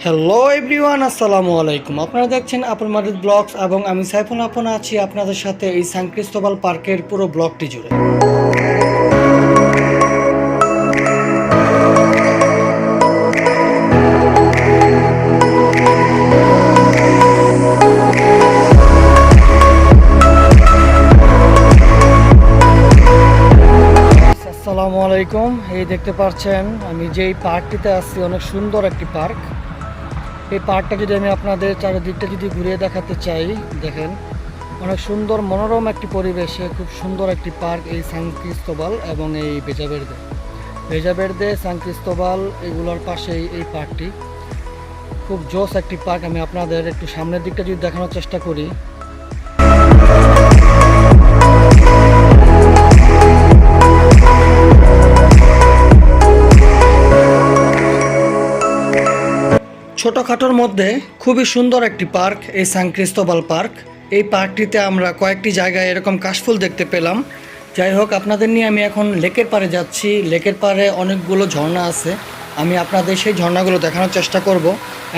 Hello everyone, আসসালামু আলাইকুম। আপনারা দেখছেন আপন মারিদ ব্লগস এবং আমি সাইফুল আপন আছি আপনাদের সাথে এই সান ক্রিস্টোবাল পার্কের পুরো ব্লগটি জুড়ে। আসসালামু আলাইকুম। এই দেখতে পাচ্ছেন আমি যেই পার্কটিতে আছি, অনেক সুন্দর একটি পার্ক। এই পার্কটা যদি আমি আপনাদের চারিদিকটা যদি ঘুরিয়ে দেখাতে চাই, দেখেন অনেক সুন্দর মনোরম একটি পরিবেশে খুব সুন্দর একটি পার্ক এই সান ক্রিস্টোবাল এবং এই ভেজাবেরদে সান ক্রিস্টোবাল এগুলোর পাশেই এই পার্কটি। খুব জোস একটি পার্ক। আমি আপনাদের একটু সামনের দিকটা যদি দেখানোর চেষ্টা করি, ছোটোখাটোর মধ্যে খুবই সুন্দর একটি পার্ক এই সান ক্রিস্টোবাল পার্ক। এই পার্কটিতে আমরা কয়েকটি জায়গায় এরকম কাশফুল দেখতে পেলাম। যাই হোক, আপনাদের নিয়ে আমি এখন লেকের পাড়ে যাচ্ছি। লেকের পাড়ে অনেকগুলো ঝর্ণা আছে। আমি আপনাদের সেই ঝর্ণাগুলো দেখানোর চেষ্টা করব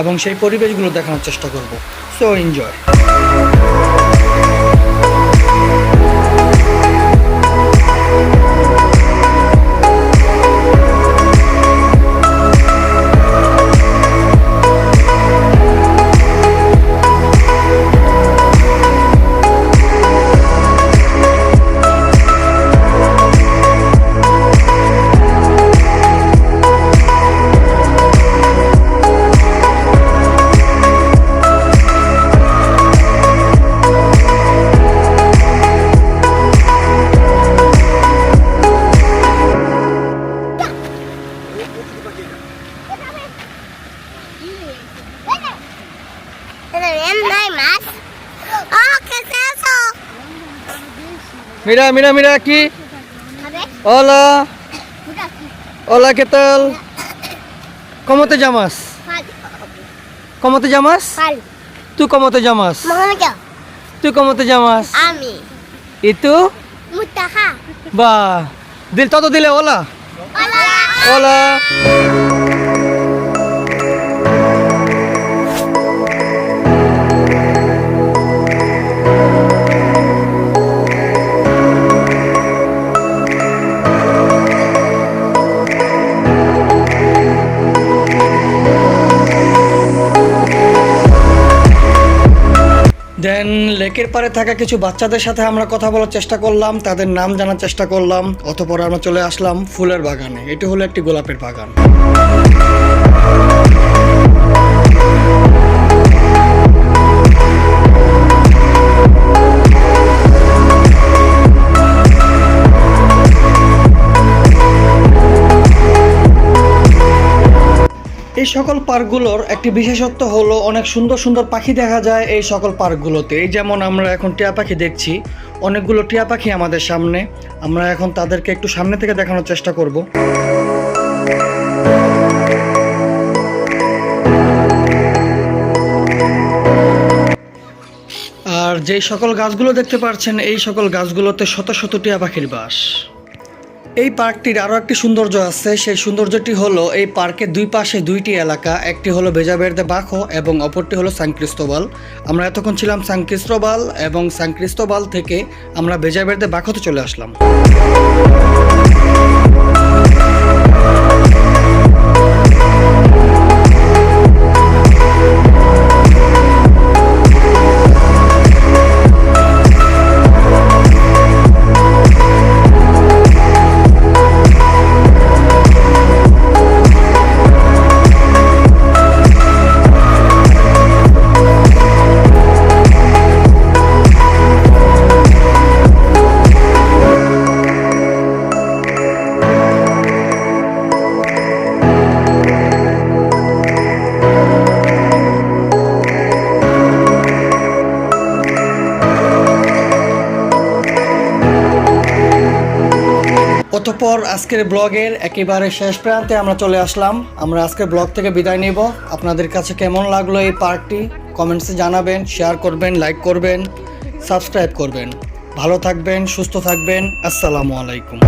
এবং সেই পরিবেশগুলো দেখানোর চেষ্টা করব। So enjoy. Mira aquí. Hola. Hola, ¿qué tal? ¿Cómo te llamas? ¿Cómo te llamas? ¿Tú cómo te llamas? ¿Tú cómo te llamas? Ami. ¿Y tú? Mutaha. Va. Dile hola. Hola. Hola. দেন লেকের পাড়ে থাকা কিছু বাচ্চাদের সাথে আমরা কথা বলার চেষ্টা করলাম, তাদের নাম জানার চেষ্টা করলাম। অতঃপর আমরা চলে আসলাম ফুলের বাগানে। এটি হলো একটি গোলাপের বাগান। এই সকল পার্কগুলোর একটি বিশেষত্ব হলো অনেক সুন্দর সুন্দর পাখি দেখা যায় এই সকল পার্কগুলোতে। এই যেমন আমরা এখন টিয়া পাখি দেখছি, অনেকগুলো টিয়া পাখি আমাদের সামনে। আমরা এখন তাদেরকে একটু সামনে থেকে দেখানোর চেষ্টা করব। আর যেই সকল গাছগুলো দেখতে পাচ্ছেন, এই সকল গাছগুলোতে শত শত টিয়া পাখির বাস। এই পার্কটির আরও একটি সৌন্দর্য আছে। সেই সৌন্দর্যটি হলো এই পার্কের দুই পাশে দুইটি এলাকা। একটি হলো ভেজাবেরদে বাখো এবং অপরটি হলো সান ক্রিস্টোবাল। আমরা এতক্ষণ ছিলাম সান ক্রিস্টোবাল এবং সান ক্রিস্টোবাল থেকে আমরা ভেজাবেরদে বাখোতে চলে আসলাম। অতঃপর আজকের ব্লগের একেবারে শেষ প্রান্তে আমরা চলে আসলাম। আমরা আজকের ব্লগ থেকে বিদায় নেব। আপনাদের কাছে কেমন লাগলো এই পার্কটি কমেন্টসে জানাবেন, শেয়ার করবেন, লাইক করবেন, সাবস্ক্রাইব করবেন। ভালো থাকবেন, সুস্থ থাকবেন। আসসালামু আলাইকুম।